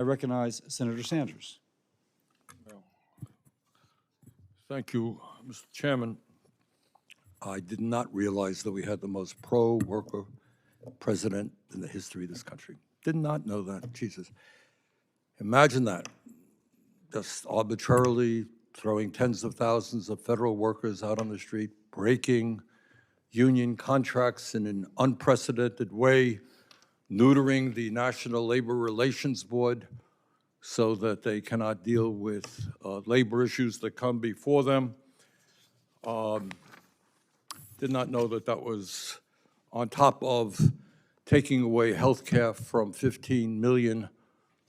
I recognize Senator Sanders. Thank you, Mr. Chairman. I did not realize that we had the most pro-worker president in the history of this country. Did not know that, Jesus. Imagine that, just arbitrarily throwing tens of thousands of federal workers out on the street, breaking union contracts in an unprecedented way, neutering the National Labor Relations Board so that they cannot deal with labor issues that come before them. Did not know that that was on top of taking away health care from 15 million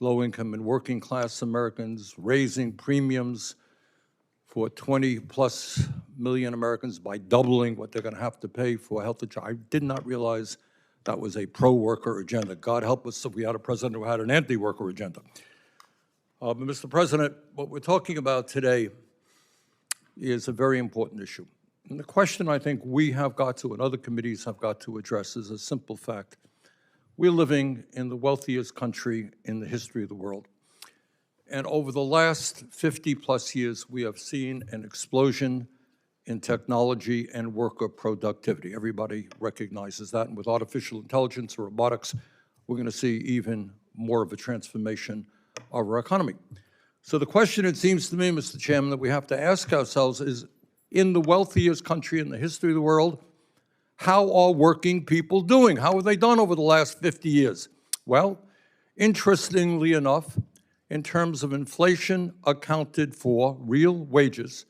low-income and working-class Americans, raising premiums for 20-plus million Americans by doubling what they're going to have to pay for health insurance. I did not realize that was a pro-worker agenda. God help us if we had a president who had an anti-worker agenda. But Mr. President, what we're talking about today is a very important issue. And the question I think we have got to, and other committees have got to address, is a simple fact. We're living in the wealthiest country in the history of the world. And over the last 50-plus years, we have seen an explosion in technology and worker productivity. Everybody recognizes that. And with artificial intelligence or robotics, we're going to see even more of a transformation of our economy. So the question, it seems to me, Mr. Chairman, that we have to ask ourselves is, in the wealthiest country in the history of the world, how are working people doing? How have they done over the last 50 years? Well, interestingly enough, in terms of inflation accounted for real wages,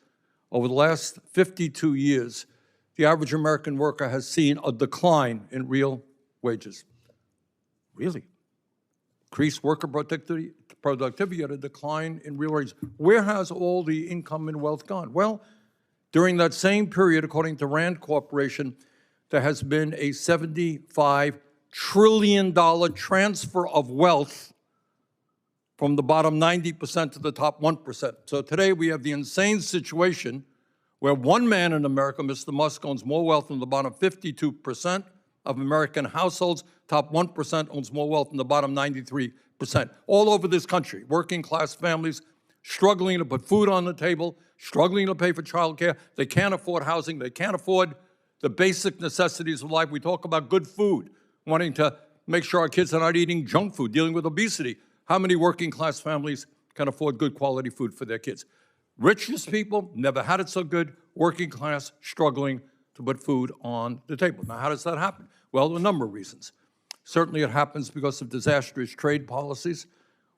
over the last 52 years, the average American worker has seen a decline in real wages. Really? Increased worker productivity at a decline in real wages. Where has all the income and wealth gone? Well, during that same period, according to Rand Corporation, there has been a $75 trillion transfer of wealth from the bottom 90% to the top 1%. So today we have the insane situation where one man in America, Mr. Musk, owns more wealth than the bottom 52% of American households. Top 1% owns more wealth than the bottom 93%. All over this country, working class families struggling to put food on the table, struggling to pay for child care. They can't afford housing. They can't afford the basic necessities of life. We talk about good food, wanting to make sure our kids are not eating junk food, dealing with obesity. How many working class families can afford good quality food for their kids? Richest people never had it so good. Working class struggling to put food on the table. Now, how does that happen? Well, a number of reasons. Certainly it happens because of disastrous trade policies,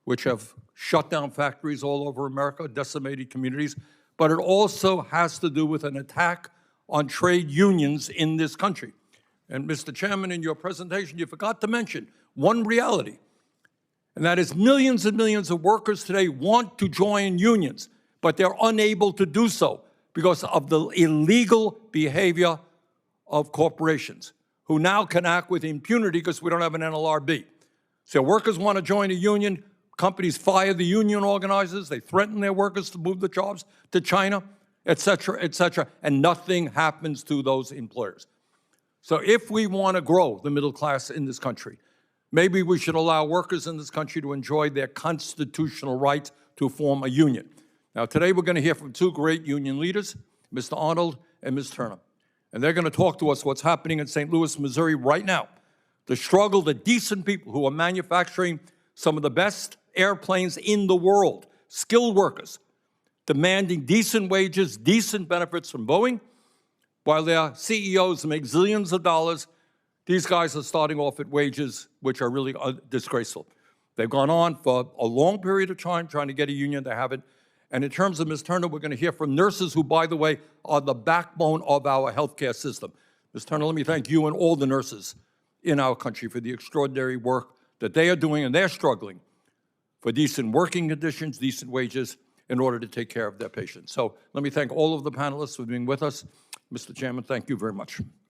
which have shut down factories all over America, decimated communities, but it also has to do with an attack on trade unions in this country. And Mr. Chairman, in your presentation, you forgot to mention one reality, and that is millions and millions of workers today want to join unions, but they're unable to do so because of the illegal behavior of corporations, who now can act with impunity because we don't have an NLRB. So workers want to join a union, companies fire the union organizers, they threaten their workers to move the jobs to China, et cetera, and nothing happens to those employers. So if we want to grow the middle class in this country, maybe we should allow workers in this country to enjoy their constitutional right to form a union. Now, today we're going to hear from two great union leaders, Mr. Arnold and Ms. Turner. And they're going to talk to us what's happening in St. Louis, Missouri right now. The struggle, the decent people who are manufacturing some of the best airplanes in the world, skilled workers, demanding decent wages, decent benefits from Boeing, while their CEOs make zillions of dollars. These guys are starting off at wages which are really disgraceful. They've gone on for a long period of time trying to get a union. They haven't. And in terms of Ms. Turner, we're going to hear from nurses who, by the way, are the backbone of our healthcare system. Ms. Turner, let me thank you and all the nurses in our country for the extraordinary work that they are doing, and they're struggling for decent working conditions, decent wages, in order to take care of their patients. So let me thank all of the panelists for being with us. Mr. Chairman, thank you very much.